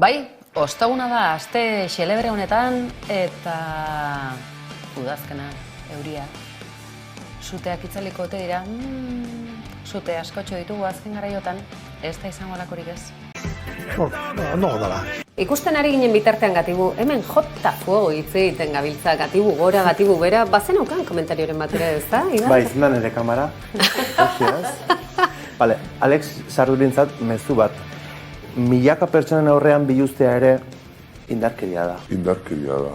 Bai, osteguna da aste xelebre honetan eta udazkena, euria. Suteak itzaliko ote dira, sute askotxo ditugu azken garaiotan, ez da izango lakorik ez. No dala. Ikusten ari ginen bitartean Gatibu, hemen jota fuego hitz egiten gabiltza, Gatibu gora, Gatibu bera, bazen aukan komentarioren batera ez da, Iban? Bai, zindan ere kamara. Vale, Alex Sardurintzat mezu bat. Milaka pertsonen aurrean biluztea ere indarkeria da. Indarkeria da.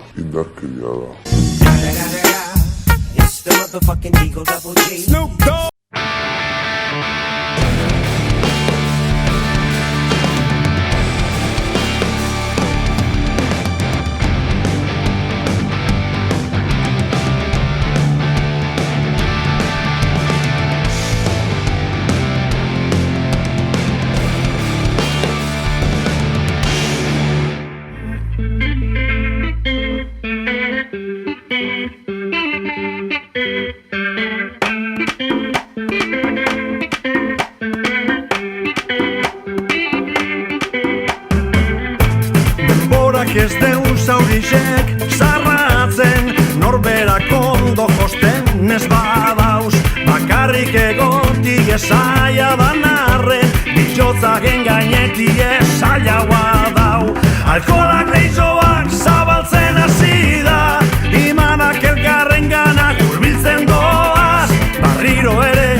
Ez deun zaurizek zarratzen, norberak ondo josten ez badauz. Bakarrik egotik ezaia dan arren, bitxotzaken gainetik ezaiagoa dau. Alkoholak leitzoak zabaltzen hasi da, imanak elkarren ganak hurbiltzen doaz. Barriro ere,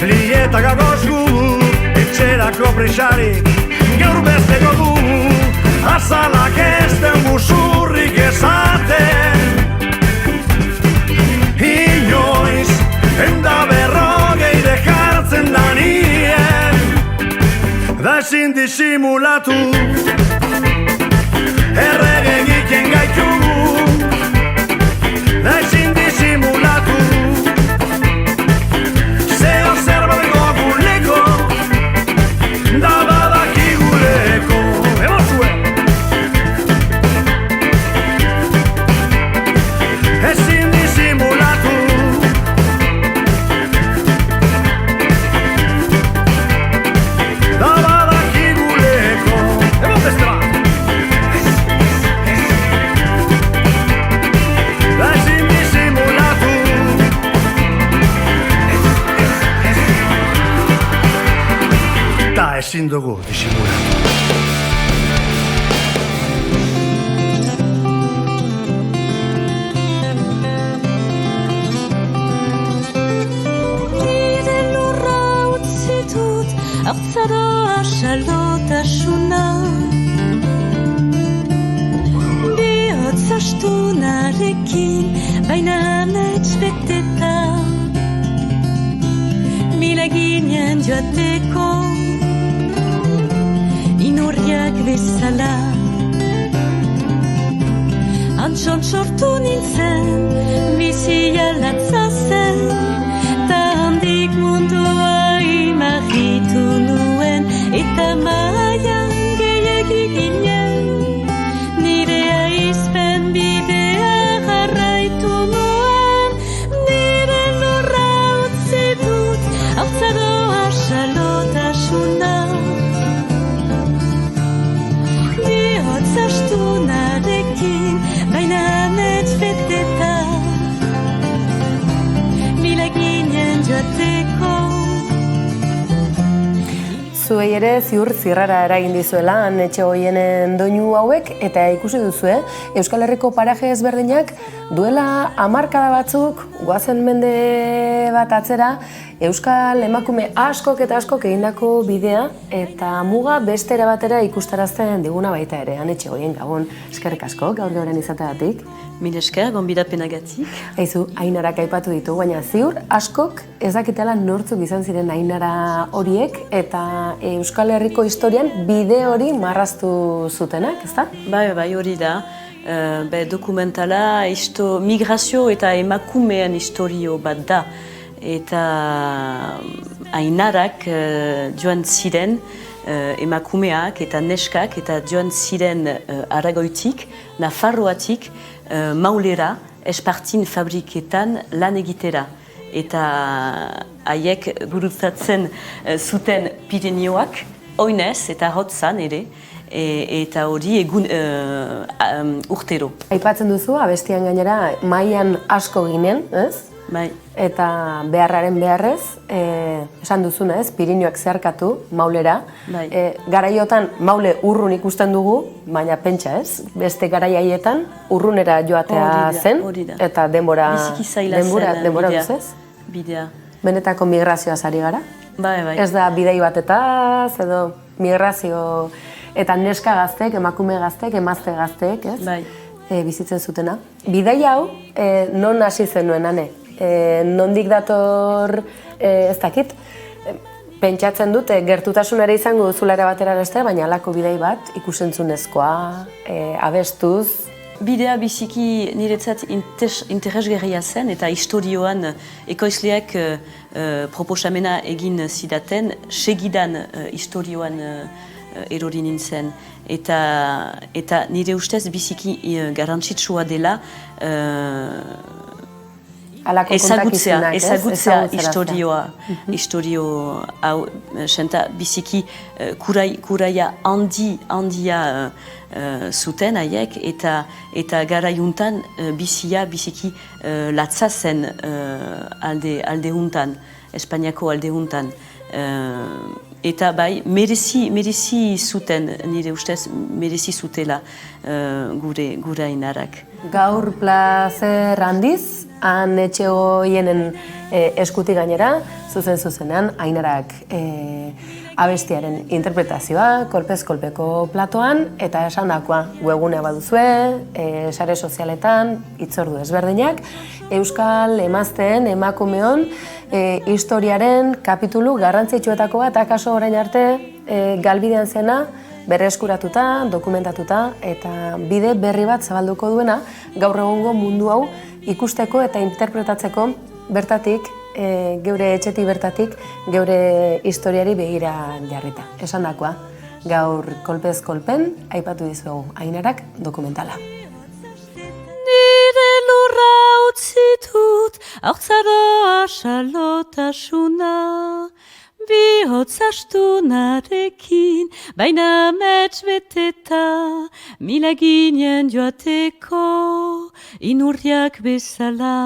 lietak agozgu, etxerako prisarik, gaur besteko du. Azalak ez den buzurrik ezaten, inoiz, enda berrogeire jartzen da nien, da ezin disimulatu, erregen egiten gaitu, da ezin disimulatu, zeo zerbait goguleko, da badakiguleko. Ezin disimulatu, da badakiguleko. Beste bat! Da ezin disimulatu, da ezin dugu disimulatu. Artzaroa xalotasuna, bihotz astunarekin, baina amets beteta. Milaginen joateko, inurriak bezala. Antxon sortu nintzen, bizia latza zen, ta handik mundua imagitu nuen, eta maian gehiagi ginen, nire aizpen bidea jarraitu nuen, nire lurra utzi dut, hautzaroa xalotasuna. Bihotz astunarekin, baina amets beteta, milaginen joateko. Zuei ere ziur zirrara eragin dizuela etxe goienen doinu hauek, eta ikusi duzue, Euskal Herriko paraje ezberdinak duela hamarkada batzuk, goazen mende bat atzera, Euskal emakume askok eta askok egindako bidea, eta muga beste era batera ikustarazten diguna baita ere, etxe goien gabon. Eskerrik asko, gaur gauren izateagatik. Mil esker, gonbidapenagatik. Aizu, Ainarak aipatu ditu, baina ziur askok ez dakitela nortzuk izan ziren Ainara horiek, eta Euskal Herriko historian bide hori marraztu zutenak, ezta? Bai, hori da. Dokumentala migrazio eta emakumeen historio bat da. Eta Ainarak joan ziren emakumeak eta neskak eta joan ziren Aragoitik, Nafarroatik, Maulera, Espartin fabriketan lan egitera. Eta haiek gurutzatzen zuten Pirinioak, oinez eta hotzan ere, eta hori egun urtero. Aipatzen duzu, abestian gainera, mailan asko ginen, ez? Bai. Eta beharraren beharrez, esan duzuna, ez? Pirinioak zeharkatu, maulera. Bai. Garaiotan maule urrun ikusten dugu, baina pentsa, ez? Beste garai haietan urrunera joatea zen, eta denbora duz, ez? Bidea. Benetako migrazioaz ari gara? Bai. Ez da bidei batetaz, edo migrazio eta neska gaztek, emakume gaztek, emazte gaztek, ez? Bai. Bizitzen zutena. Bidei hau, non hasi zenuen, Ane? Nondik dator, ez dakit, pentsatzen dut, gertutasunare izango duzulara batera beste, baina alako bidei bat, ikusentzunezkoa, abestuz. Bidea biziki niretzat interesgarria zen eta historioan ekoizleak proposamena egin zidaten, segidan historioan erori nintzen. Eta nire ustez biziki garrantzitsua dela ezagutzea historio hau, biziki kuraia handia zuten haiek eta garaiuntan biziki latza zen alde huntan, Espainiako alde huntan. Eta bai, merezi zuten, nire ustez, merezi zutela gure ainarak. Gaur plazer handiz, han Etxegoienen eskutik gainera, zuzenean, ainarak abestiaren interpretazioa, kolpez kolpeko platoan, eta esandakoa webgunea baduzue, sare sozialetan, hitzordu ezberdinak, Euskal emazteen, emakumeon, historiaren kapitulu garrantzitsuetako bat, akaso orain arte, galbidean zena, berreskuratuta, dokumentatuta, eta bide berri bat zabalduko duena, gaur egungo mundu hau ikusteko eta interpretatzeko bertatik, geure etxetik bertatik, geure historiari begira jarrita. Esandakoa, gaur kolpez kolpen, aipatu dizuegu ainarak dokumentala. Nire lurra utzitut, haurtzaroa xalotasuna, bihotz astunarekin, baina mets beteta, mila ginen joateko, inurriak bezala.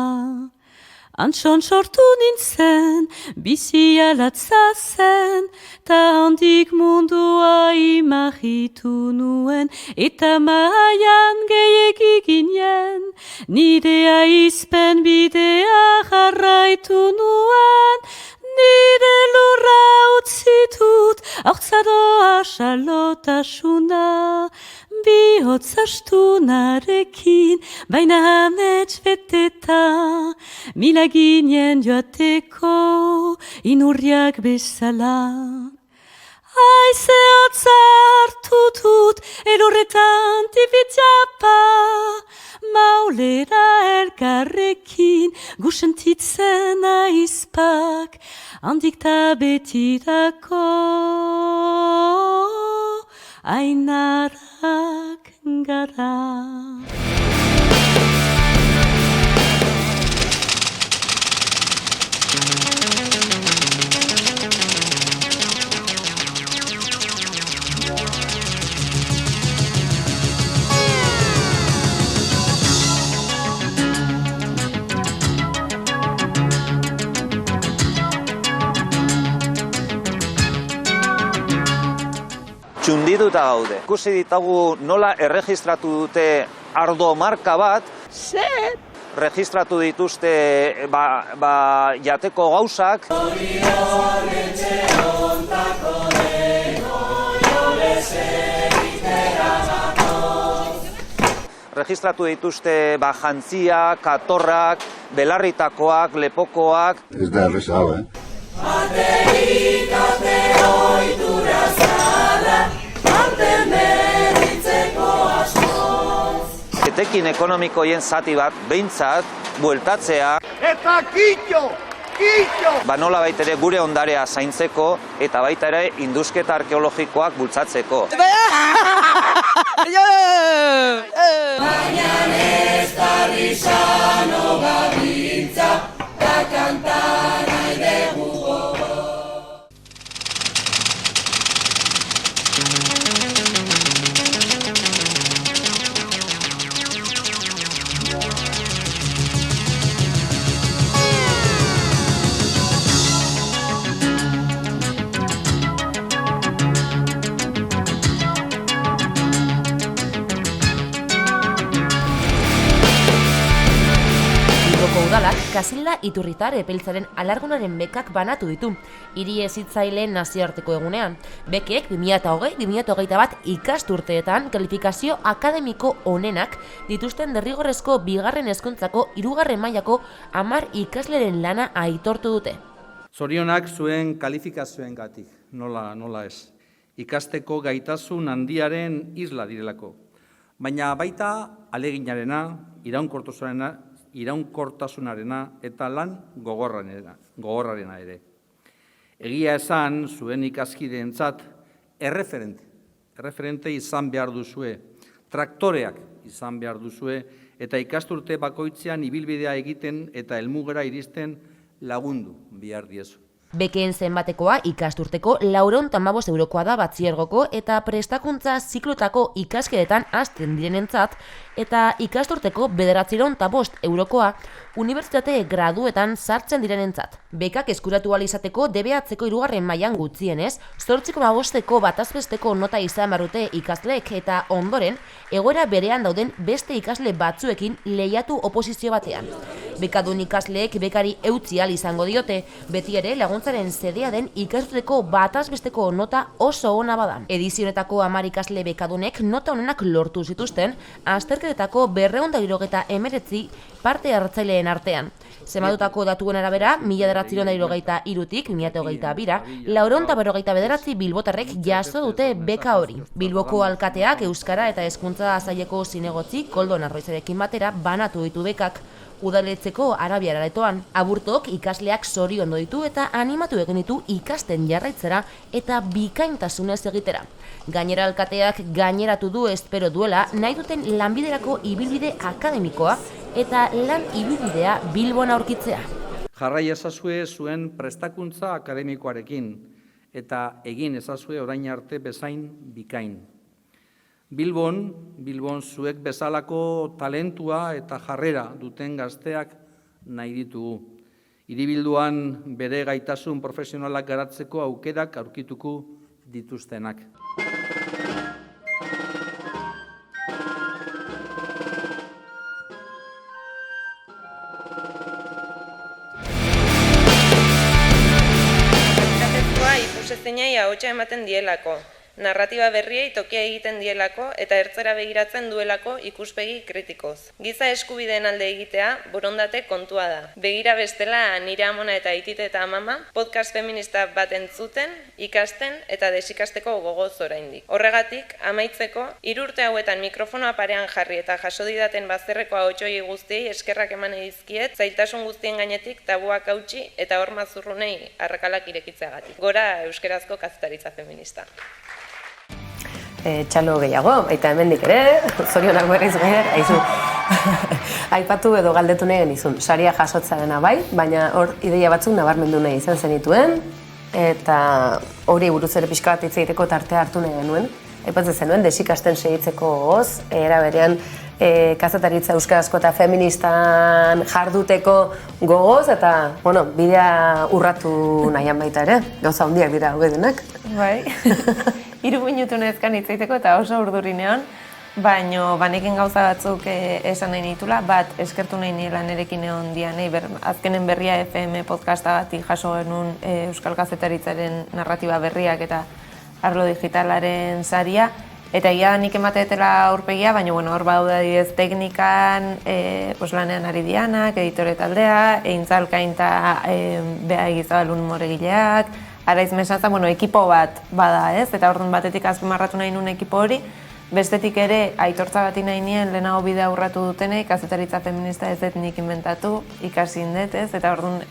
Antxon sortu nintzen, bizia latza zen, ta handik mundua imagitu nuen, eta maian gehiegi ginen, nire aizpen bidea jarraitu nuen, nire lurra utzitut, haurtzaroa xalotasuna, bihotz astunarekin, baina amets beteta, mila ginen joateko, inurriak bezala. Aize hotza hartutut, elurretan tipitxapa, maulera elkarrekin, gusentitzen aizpak, handik ta betirako, ainarak gara. Txundituta gaude. Ikusi ditagu nola erregistratu dute ardo marka bat. Zer? Registratu dituzte jateko gauzak. Registratu dituzte jantziak, katorrak, belarritakoak, lepokoak. Ez da erreza hau, Aterik ate oitura zara, arte meritzeko askoz. Etekin ekonomikoien zati bat, behintzat, bueltatzea. Eta kitxo! Nola baita ere gure ondarea zaintzeko eta baita ere indusketa arkeologikoak bultzatzeko. Baina ez da risano gabintza, da kantan aidegu gogo. Kasilda Iturritar epeltzaren alargunaren bekak banatu ditu, hiri hezitzaileen nazioarteko egunean. Bekek 2020-2021 ikasturteetan kalifikazio akademiko onenak dituzten derrigorrezko bigarren hezkuntzako 3. mailako 10 ikasleren lana aitortu dute. Zorionak zuen kalifikazioengatik, nola ez. Ikasteko gaitasun handiaren isla direlako. Baina baita aleginarena, iraunkortasunarena eta lan gogorrarena ere. Egia esan, zuen ikaskideentzat erreferente izan behar duzue, traktoreak izan behar duzue, eta ikasturte bakoitzean ibilbidea egiten eta helmugera iristen lagundu behar diezu. Bekeen zenbatekoa ikasturteko 415 eurokoa da batxilergoko eta prestakuntza ziklotako ikaskedetan hasten direnentzat eta ikasturteko 905 eurokoa unibertsitate graduetan sartzen direnentzat. Bekak eskuratu ahal izateko DBH-ko 3. mailan gutxienez 8,5ko batazbesteko nota izan barrute ikasleek eta ondoren egoera berean dauden beste ikasle batzuekin lehiatu oposizio batean. Bekadun ikasleek bekari eutsi ahal izango diote, beti ere laguntzaren zedea den ikasturteko batazbesteko nota oso ona badan. Edizionetako 10 ikasle bekadunek nota honenak lortu zituzten, azterketetako 279 parte hartzaileen artean. Zematutako datuen arabera, 1993-tik 2022-ra, 459 bilbotarrek jaso dute beka hori. Bilboko alkateak Euskara eta Hezkuntza Saileko zinegotzi Koldo Narroizarekin batera banatu ditu bekak. Udaletxeko Arabiar aretoan, Aburtok ikasleak zoriondo ditu eta animatu egin ditu ikasten jarraitzera eta bikaintasunez egitera. Gainera alkateak gaineratu du espero duela nahi duten lanbiderako ibilbide akademikoa eta lan ibilbidea Bilbon aurkitzea. Jarrai ezazue zuen prestakuntza akademikoarekin eta egin ezazue orain arte bezain bikain. Bilbon zuek bezalako talentua eta jarrera duten gazteak nahi ditugu. Hiribilduan bere gaitasun profesionalak garatzeko aukerak aurkituko dituztenak. Ikastetxoa ikusezeinei ahotsa ematen dielako. Narratiba berriei tokia egiten dielako eta ertzera begiratzen duelako ikuspegi kritikoz. Giza eskubideen alde egitea borondate kontua da. Begira bestela nire amona eta aitite eta amama podcast feminista bat entzuten, ikasten eta desikasteko gogoz oraindik. Horregatik, amaitzeko, 3 urte hauetan mikrofonoa parean jarri eta jaso didaten bazterreko ahotsoi guztiei eskerrak eman dizkiet, zailtasun guztien gainetik tabuak hautsi eta horma zurrunei arrakalak irekitzeagatik. Gora euskarazko kazetaritza feminista. Txalo gehiago, eta hemendik ere, zorionak berriz aizu. Aipatu edo galdetu nahi genizun, saria jasotzarena bai, baina hor ideia batzuk nabarmendu nahi izan zenituen, eta hori buruz ere pixka bat hitz egiteko tartea hartu nahi genuen. Aipatzen zenuen, desikasten segitzeko gogoz, era berean kazetaritza euskarazko eta feministan jarduteko gogoz, eta, bidea urratu nahian baita ere, gauza handiak dira hogedunak. Bai. 3 minutu nezkan hitz egiteko eta oso urdurinean, baino banekin gauza batzuk esan nahi nitula, bat eskertu nahi niela nerekin egon dianei, azkenen Berria FM podcasta bati jaso genuen euskal kazetaritzaren narratiba berriak eta arlo digitalaren saria, eta nik ematetela aurpegia, baina hor badaude adibidez teknikan, lanean ari dianak, editore taldea, Eintzalkain eta Bea Egizabalun humoregileak, Araiz Mesatza, ekipo bat bada, ez? Eta orduan batetik azpimarratu nahi nuen ekipo hori, bestetik ere aitortza bati nahi nien lehenago bidea urratu dutenei, kazetaritza feminista ez dut nik inventatu, ikasi indet, ez? Eta orduan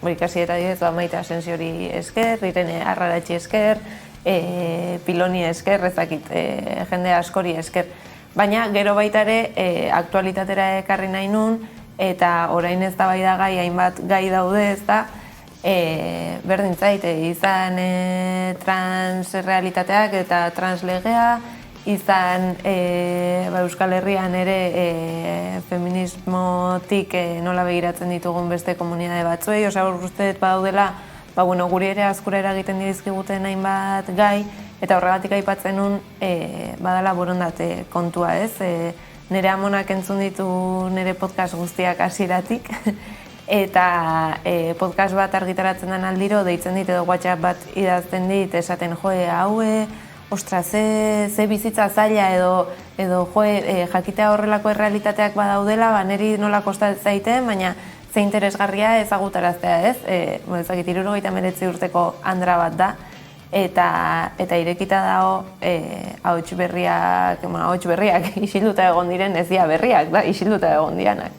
ikasi eta didez, Maite Asensiori esker, Irene Arraratxi esker, Piloni esker, ezakit, jende askori esker. Baina gero baita ere aktualitatera ekarri nahi nuen, eta orain ez da bai da gai, hainbat gai daude, ez da, berdin zait, izan transrealitateak eta translegea, izan Euskal Herrian ere feminismotik nola begiratzen ditugun beste komunitate batzuei, hor uste dut badaudela, guri ere askura eragiten dizkiguten hainbat gai, eta horregatik aipatzen nun badala borondate kontua, ez? Nire amonak entzun ditu nire podcast guztiak hasieratik, eta podcast bat argitaratzen den aldiro, deitzen dit edo WhatsApp bat idazten dit, esaten haue, ostra, ze bizitza zaila edo jakitea horrelako errealitateak badaudela, niri nola kosta zaiten, baina ze interesgarria ezagutaraztea, ez? Ezakit, 79 urteko Andra bat da, eta irekita dago ahots berriak isilduta egon diren, ez dira berriak, da, isilduta egon direnak.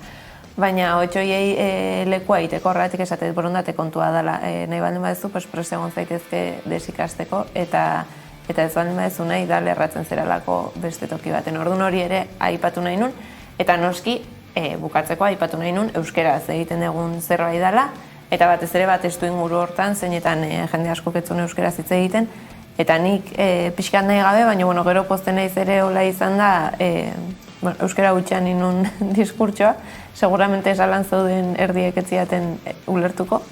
Baina ahots horiei lekua egiteko horretik esatez borondate kontua dela. Nahi baldin badezu, prest egon zaitezke desikasteko, eta ez baldin badezu nahi da lerratzen zeralako beste toki baten. Orduan hori ere aipatu nahi nun, eta noski bukatzeko aipatu nahi nun euskeraz egiten egun zerbait dela, eta batez ere bat testu inguru hortan, zeinetan jende asko ketzun euskeraz hitz egiten, eta nik pixkat nahi gabe, baina gero pozten naiz ere hola izan da, euskera gutxean inun diskurtsoa, seguramente esalan zeuden erdiek etziaten ulertuko,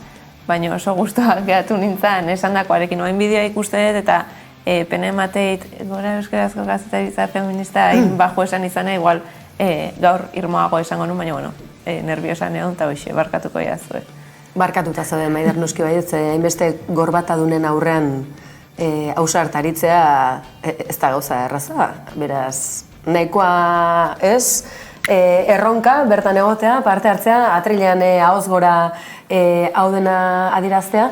baina oso gustoak gehatu nintzen esandakoarekin. Oain bideoa ikuste dut eta pene emateit gora euskarazko kazetaritza feminista hain bajo esan izana, igual gaur irmoago esango nun, baina nerviosa neon eta hoxe, barkatuko jazue. Barkatuta zaude, Maider, noski baietz, hainbeste gorbatadunen aurrean ausartaritzea ez da gauza erraza, beraz, nahikoa ez, erronka bertan egotea, parte hartzea, atrilean ahoz gora hau dena adiraztea,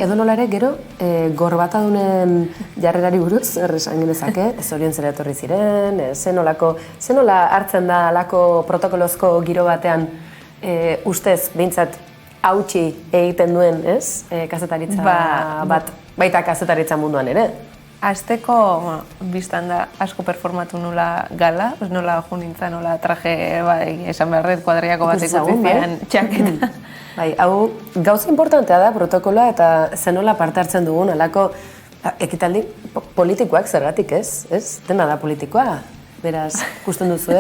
edo nola ere gero gorbatadunen jarrerari buruz, erresan genezake, zorien zera etorri ziren, ze nola hartzen da alako protokolozko giro batean ustez, behintzat, hautsi egiten duen, ez? Kazetaritza bat, baita kazetaritza munduan ere. Azteko, biztan da asko performatu nula gala, nola jo nintzen, nola traje, esan beharret, kuadriako bat ikutzizian txaketa. Hau, gauza importantea da protokoloa eta zenola parte hartzen dugun, alako ekitaldi politikoak zergatik ez? Dena da politikoa, beraz, ikusten duzu,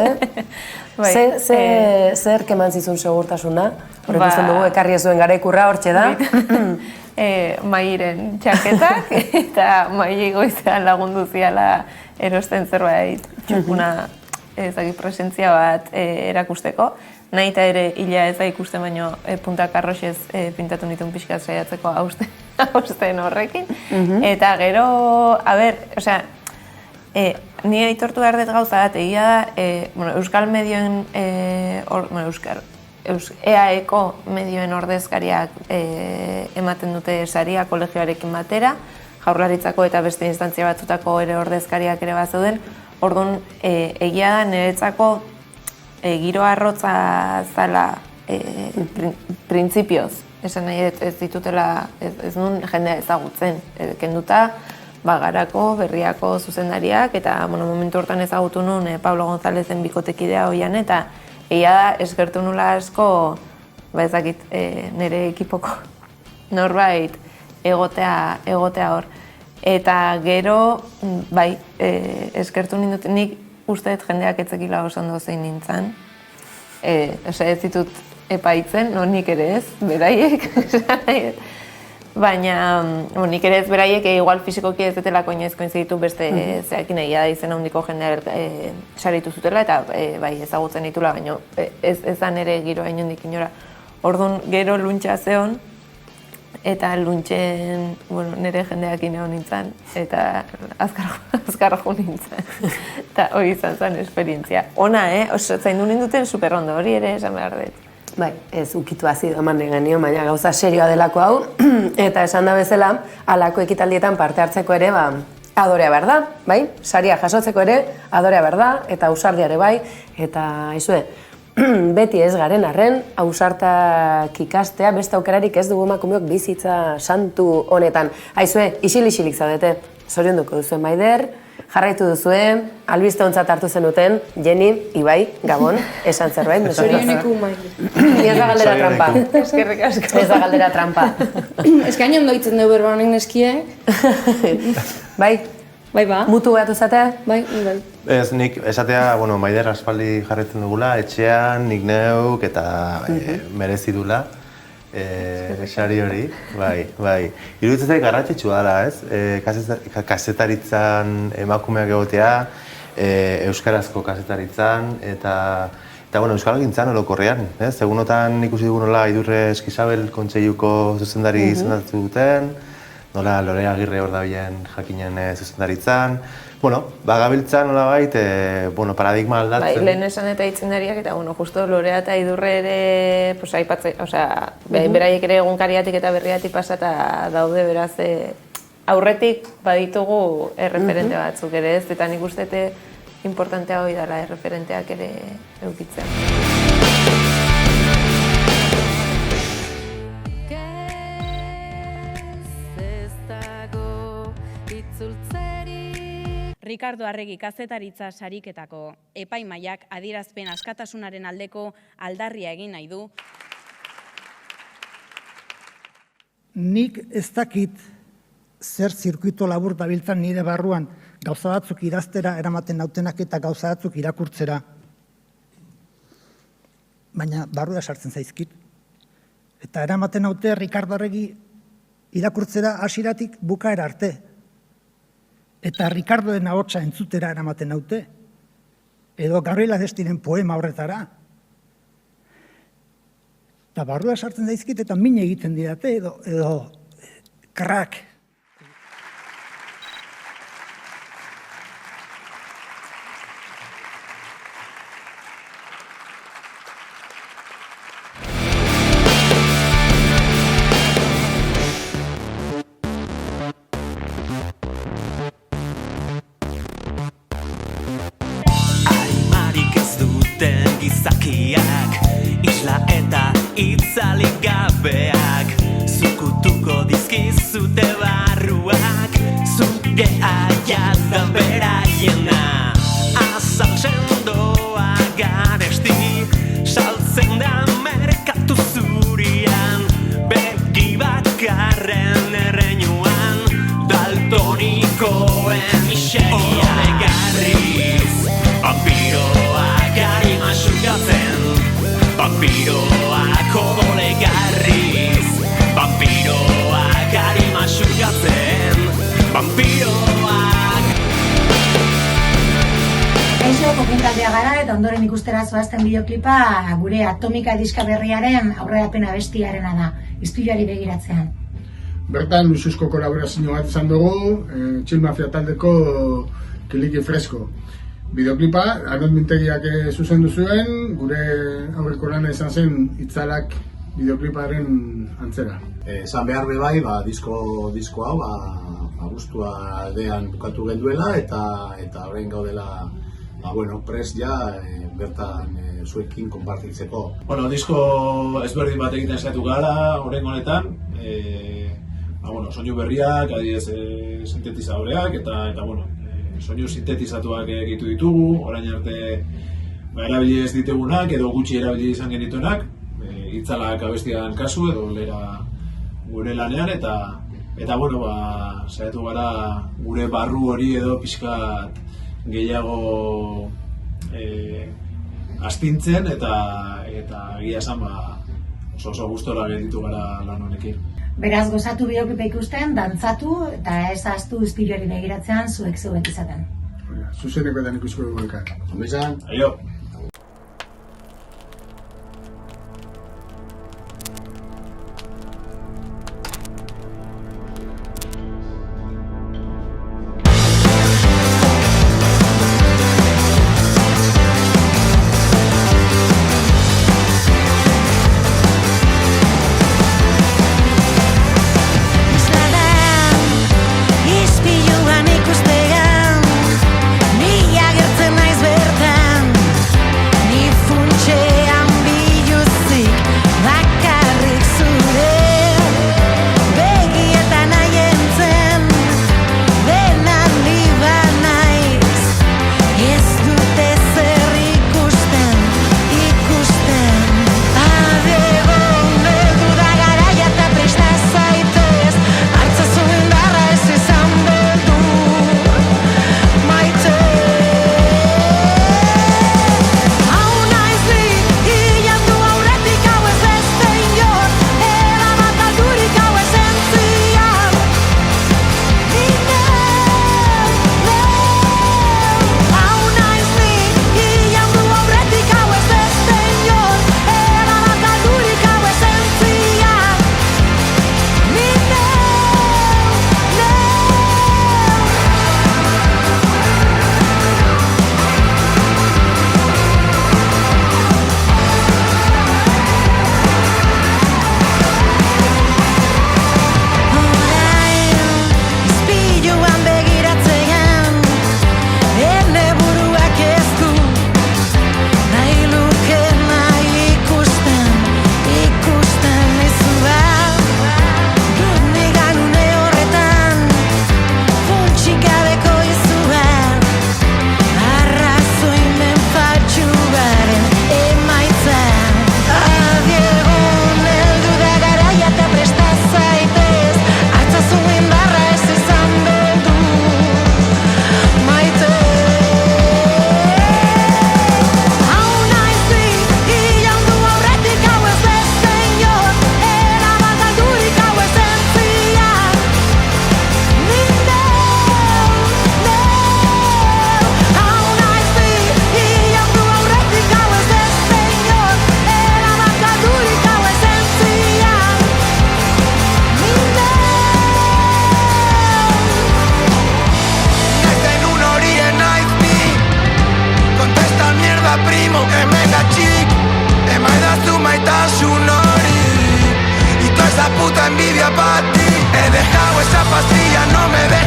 Zer keman zizun segurtasuna? Hor ikusten dugu, ekarri ez duen garaikurra hortxe da. Mairen txaketak eta Mailei goizean lagundu ziala erosten zerbait txukuna presentzia bat erakusteko. Nahi eta ere hila ez da ikusten, baino punta karroxez pintatu nituen pixkat saiatzeko hausten horrekin. Eta gero, ni aitortu behar dut gauza bat, egia da, euskal medioen, EAEko medioen ordezkariak ematen dute saria kolegioarekin batera, Jaurlaritzako eta beste instantzia batzutako ere ordezkariak ere bat zeuden. Orduan, egia da niretzako giro arrotza zala printzipioz. Esan nahi ez ditutela, ez nun jendea ezagutzen. Kenduta, Garako, Berriako zuzendariak, eta momentu hortan ezagutu nun Pablo Gonzalezen bikotekidea hoian, eta egia da, eskertu nula asko, ezakit, nire ekipoko norbait egotea hor. Eta gero, eskertu nindut, nik uste dut jendeak etzekila oso ondo zein nintzen. Ez ditut epaitzen, nik ere ez, beraiek. Baina, nik ere ez beraiek, igual fizikoki ez detelako inoizko inziditu beste zeakin egia da izena handiko jendea saritu zutela, eta ezagutzen ditula, baina ez da nire giroa inondik inora. Orduan, gero luntxa zeon, eta luntxen nire jendeak ineon nintzen, eta azkar jo nintzen. Eta hori izan zen esperientzia. Ona, zaindu ninduten super ondo, hori ere esan behar dut. Ez ukitu azido eman genio, baina gauza serioa delako hau, eta esan da bezala, halako ekitaldietan parte hartzeko ere, adorea behar da, saria jasotzeko ere, adorea behar da, eta ausardia ere bai, eta aizue, beti ez garen arren, ausartak ikastea, beste aukerarik ez dugu emakumeok bizitza santu honetan. Aizue, isil-isilik zaudete, zorionduko duzuen Maider, jarraitu duzue, albiste ontzat hartu zenuten, Jenny, Ibai, Gabon, esan zerbait. Zorioneko Maider. Ez da galdera trampa. Eskerrik asko. Ez da galdera trampa. Ez gaino ondo hitzen dugu berba honek neskiek. Bai? Bai ba. Mutu gatu zatea? Bai. Ez, nik esatea, Maider aspaldi jarretzen dugula, etxean, nik neuk eta merezi dula. Sari hori, bai. Iruditzen zait garrantzitsua dela, ez? Kazetaritzan emakumeak egotea, euskarazko kazetaritzan, eta Eta, bueno, euskalgintzan orokorrean, ez? Egunotan ikusi dugu nola Idurre Eskizabel kontseiluko zuzendari izendatu duten, nola Lorea Agirre hor dabilen jakinen zuzendaritzan. Bueno, bagabiltza nolabait, paradigma aldatzen. Bai, lehen esan eta aitzindariak, eta, justo Lorea eta Idurre ere, aipatzen, beraiek ere egunkariatik eta berriatik pasata daude, beraz, aurretik baditugu erreferente batzuk ere ez, eta nik uste importantea hori dela erreferenteak ere edukitzen. Ricardo Arregi kazetaritza sariketako epaimahaiak adierazpen askatasunaren aldeko aldarria egin nahi du. Nik ez dakit zer zirkuito labur dabiltzan nire barruan gauza batzuk idaztera eramaten nautenak eta gauza batzuk irakurtzera. Baina barrura sartzen zaizkit. Eta eramaten naute Ricardo Arregi irakurtzera hasieratik bukaera arte. Eta Ricardoen ahotsa entzutera eramaten naute. Edo Gabriela Destiren poema horretara. Eta barrura sartzen zaizkit eta min egiten didate edo krak. Gizakiak, isla eta itzalik gabeak, zukutuko dizkizute barruak, zukea jazda beraiena. Azaltzen doa garesti, saltzen da merkatu zurian, begi bakarren erreinuan, daltonikoen miseria. Olegarriz, vampiroak arima xurgatzen, vampiroak odolegarriz, vampiroak arima xurgatzen, vampiroak. Kaixo, kokintaldea gara eta ondoren ikustera zoazten bideoklipa gure Atomika diska berriaren aurrerapena bestiarena da, ispiluari begiratzean. Bertan luxuzko kolaborazio bat izan dugu, Chill Mafia taldeko Kiliki Fresko. Bideoklipa, Arnold Mintegiak zuzendu zuen, gure aurreko lana izan zen Itzalak bideokliparen antzera. Esan behar bai, disko hau, abuztua aldean bukatu genduela eta orain gaudela prest ja bertan zuekin konpartitzeko. Disko ezberdin bat egiten saiatu gara orain honetan, soinu berriak, adibidez sintetizadoreak eta soinu sintetizatuak egitu ditugu, orain arte erabili ez ditugunak edo gutxi erabili izan genituenak, Itzalak abestian kasu edo lera gure lanean eta saiatu gara gure barru hori edo pixkat gehiago astintzen eta egia esan oso gustora gelditu gara lan honekin. Beraz, gozatu bideoklipa ikusten, dantzatu eta ez ahaztu ispiluari begiratzean zuek izaten. Zuzenekoetan ikusiko dugu elkar. Ondo izan? Aio! Ispiluan ikustean, ni agertzen naiz bertan. vivía para ti. He dejado esa pastilla, no me dejes